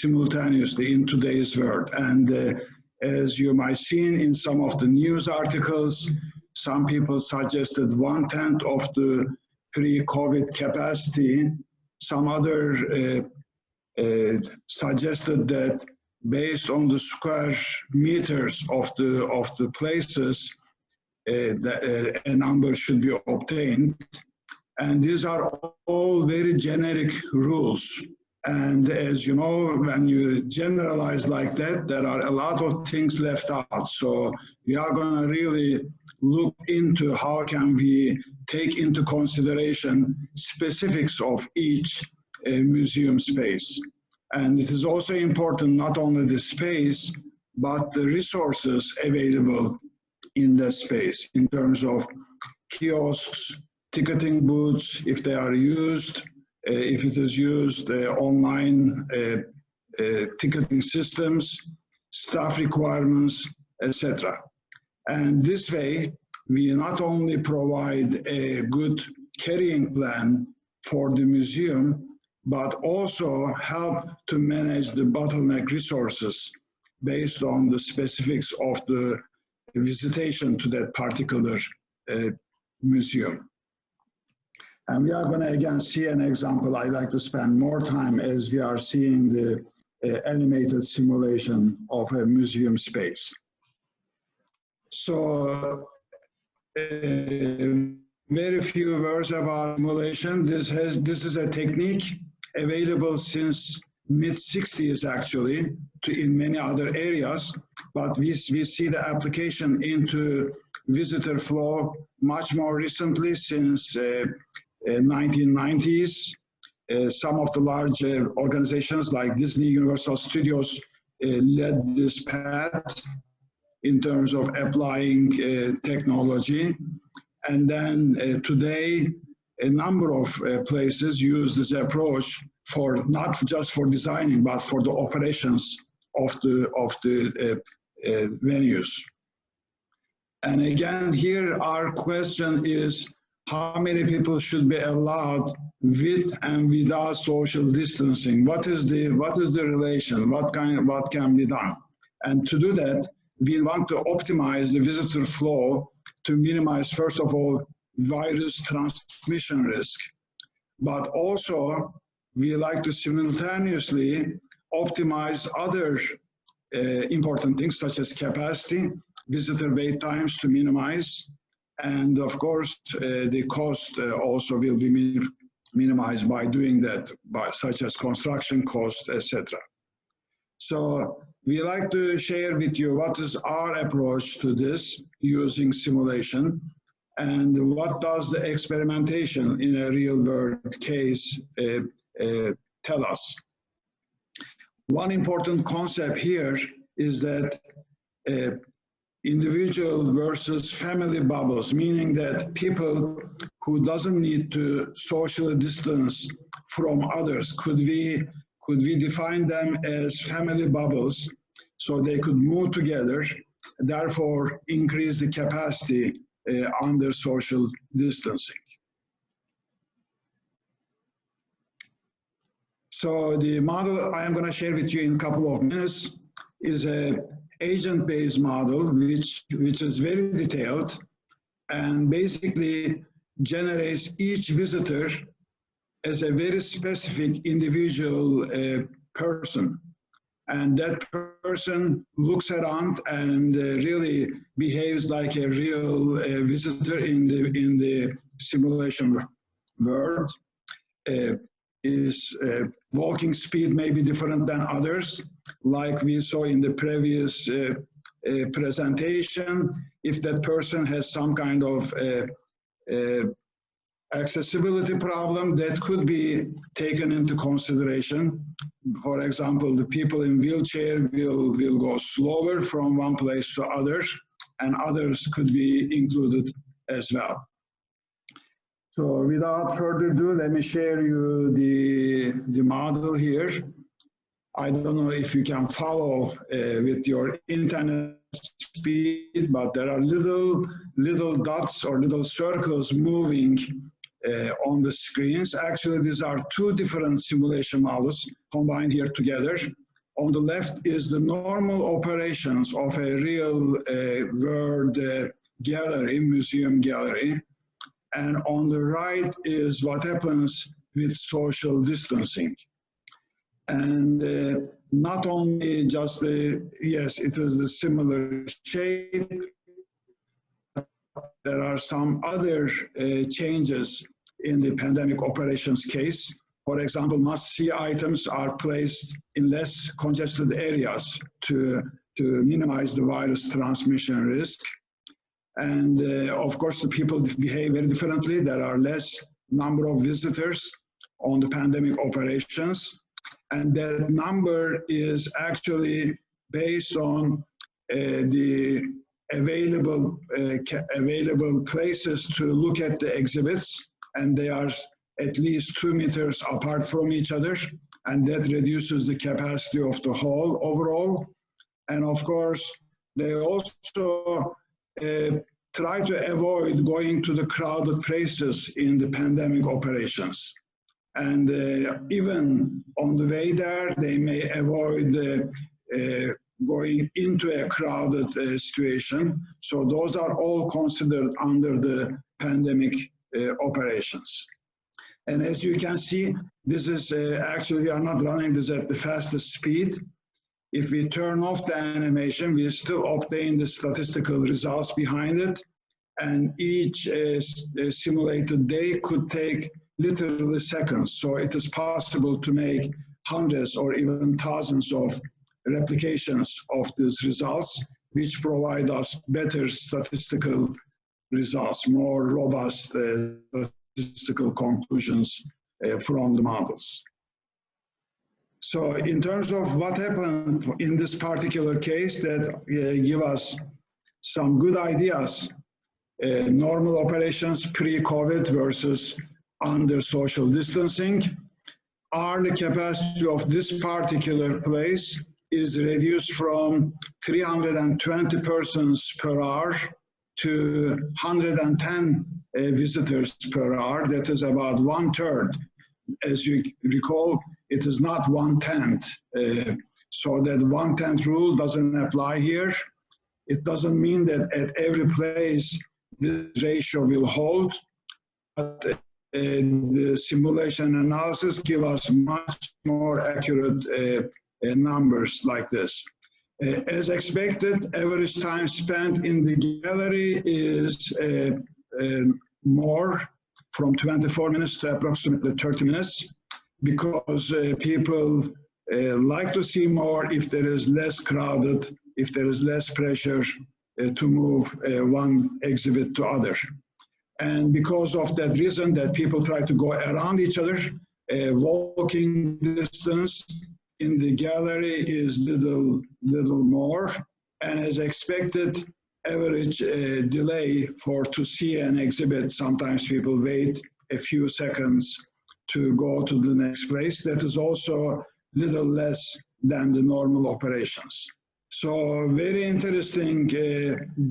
simultaneously in today's world. And as you might see in some of the news articles, some people suggested 1/10 of the pre-COVID capacity. Some other suggested that based on the square meters of the places, a number should be obtained. And these are all very generic rules. And as you know, when you generalize like that, there are a lot of things left out. So we are going to really look into how can we take into consideration specifics of each museum space. And it is also important not only the space, but the resources available in the space in terms of kiosks, ticketing booths, if they are used, if it is used, online ticketing systems, staff requirements, etc. And this way, we not only provide a good carrying plan for the museum, but also help to manage the bottleneck resources based on the specifics of the visitation to that particular museum. And we are going to again see an example. I'd like to spend more time as we are seeing the animated simulation of a museum space. So very few words about simulation. This is a technique available since mid-60s actually in many other areas, but we see the application into visitor flow much more recently since 1990s. Some of the larger organizations like Disney, Universal Studios led this path in terms of applying technology. And then today, a number of places use this approach for not just for designing, but for the operations of the venues. And again, here our question is, how many people should be allowed with and without social distancing? What is the relation? What can be done? And to do that, we want to optimize the visitor flow to minimize, first of all, virus transmission risk, but also we like to simultaneously optimize other important things such as capacity, visitor wait times to minimize, and of course the cost also will be minimized by doing that, such as construction cost, etc. So we like to share with you what is our approach to this using simulation, and what does the experimentation in a real-world case tell us. One important concept here is that individual versus family bubbles, meaning that people who doesn't need to socially distance from others, could we define them as family bubbles so they could move together, therefore increase the capacity under social distancing. So the model I am going to share with you in a couple of minutes is an agent-based model which is very detailed and basically generates each visitor as a very specific individual person. And that person looks around and really behaves like a real visitor in the simulation world. His walking speed may be different than others, like we saw in the previous presentation. If that person has some kind of accessibility problem, that could be taken into consideration. For example, the people in wheelchair will go slower from one place to other, and others could be included as well. So without further ado, let me share you the model here. I don't know if you can follow with your internet speed, but there are little dots or little circles moving on the screens. Actually, these are two different simulation models combined here together. On the left is the normal operations of a real world gallery, museum gallery. And on the right is what happens with social distancing. And not only just yes, it is a similar shape. There are some other changes in the pandemic operations case. For example, must-see items are placed in less congested areas to minimize the virus transmission risk. And of course, the people behave very differently. There are less number of visitors on the pandemic operations. And that number is actually based on the available places to look at the exhibits. And they are at least 2 meters apart from each other. And that reduces the capacity of the hall overall. And of course, they also try to avoid going to the crowded places in the pandemic operations. And even on the way there, they may avoid going into a crowded situation. So those are all considered under the pandemic operations. And as you can see, this is actually, we are not running this at the fastest speed. If we turn off the animation, we still obtain the statistical results behind it. And each simulated day could take literally seconds. So it is possible to make hundreds or even thousands of replications of these results, which provide us better statistical results, more robust statistical conclusions from the models. So in terms of what happened in this particular case, that give us some good ideas, normal operations pre-COVID versus under social distancing. The capacity of this particular place is reduced from 320 persons per hour to 110 visitors per hour. That is about 1/3. As you recall, it is not 1/10. So that 1/10 rule doesn't apply here. It doesn't mean that at every place this ratio will hold, but the simulation analysis give us much more accurate numbers like this. As expected, average time spent in the gallery is more, from 24 minutes to approximately 30 minutes, because people like to see more if there is less crowded, if there is less pressure to move one exhibit to other. And because of that reason that people try to go around each other, walking distance in the gallery is little more. And as expected, average delay to see an exhibit, sometimes people wait a few seconds to go to the next place. That is also little less than the normal operations. So very interesting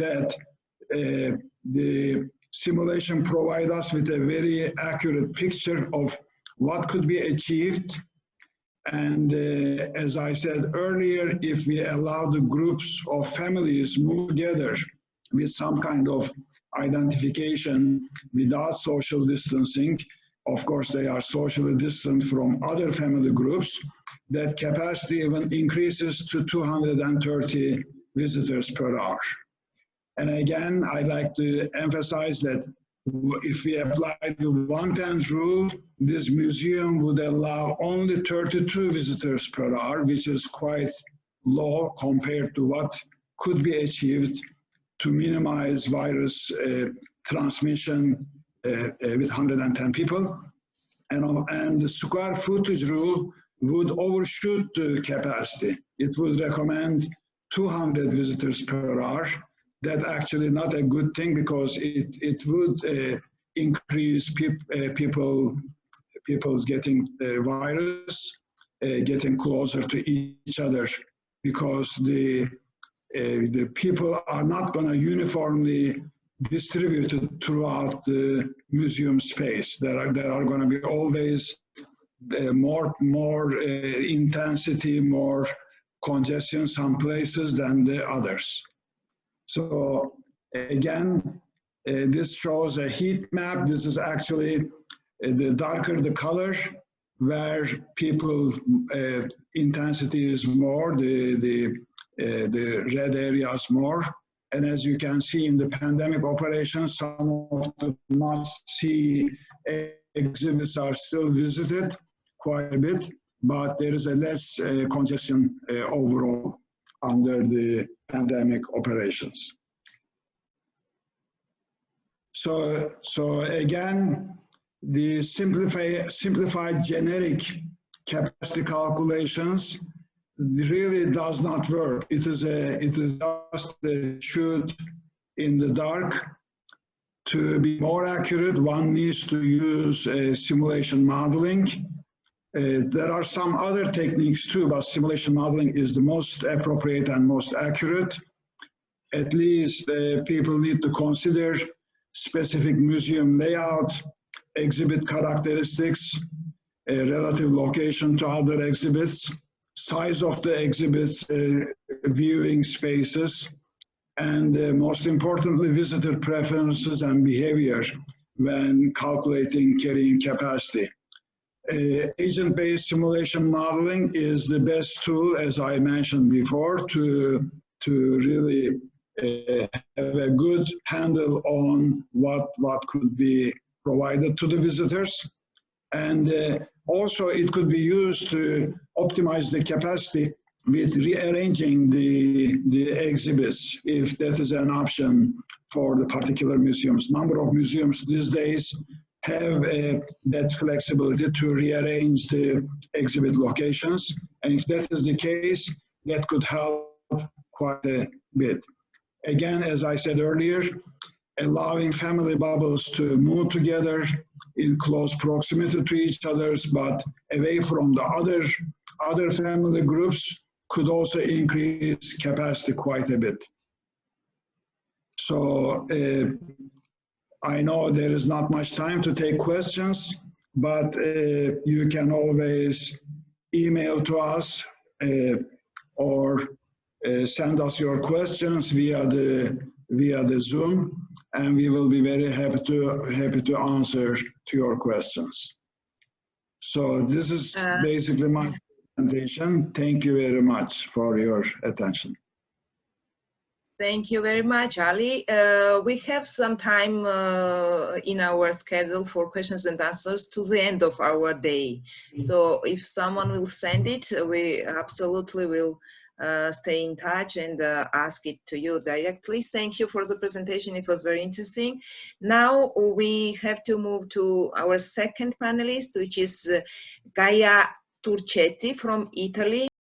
that the simulation provides us with a very accurate picture of what could be achieved. And as I said earlier, if we allow the groups of families move together with some kind of identification without social distancing, of course they are socially distant from other family groups, that capacity even increases to 230 visitors per hour. And again, I'd like to emphasize that if we apply the 1/10 rule, this museum would allow only 32 visitors per hour, which is quite low compared to what could be achieved to minimize virus transmission with 110 people. And the square footage rule would overshoot the capacity. It would recommend 200 visitors per hour. That's actually not a good thing, because it would increase people's getting the virus, getting closer to each other, because the people are not going to uniformly distributed throughout the museum space. There are going to be always more intensity, more congestion some places than the others. So again, this shows a heat map. This is actually the darker the color, where people intensity is more, the red areas more. And as you can see in the pandemic operations, some of the must-see exhibits are still visited quite a bit, but there is a less congestion overall under the pandemic operations. So again, the simplified generic capacity calculations really does not work. It is just a shoot in the dark. To be more accurate, one needs to use simulation modeling. There are some other techniques too, but simulation modeling is the most appropriate and most accurate. At least people need to consider specific museum layout, exhibit characteristics, relative location to other exhibits, size of the exhibits, viewing spaces, and most importantly, visitor preferences and behavior when calculating carrying capacity. Agent-based simulation modeling is the best tool, as I mentioned before, to really have a good handle on what could be provided to the visitors. And also it could be used to optimize the capacity with rearranging the exhibits, if that is an option for the particular museums. Number of museums these days have that flexibility to rearrange the exhibit locations. And if that is the case, that could help quite a bit. Again, as I said earlier, allowing family bubbles to move together in close proximity to each other, but away from the other family groups, could also increase capacity quite a bit. So I know there is not much time to take questions, but you can always email to us or send us your questions via the Zoom, and we will be very happy to answer to your questions. So this is basically my presentation. Thank you very much for your attention. Thank you very much, Ali. We have some time in our schedule for questions and answers to the end of our day. So if someone will send it, we absolutely will stay in touch and ask it to you directly. Thank you for the presentation. It was very interesting. Now we have to move to our second panelist, which is Gaia Turcetti from Italy.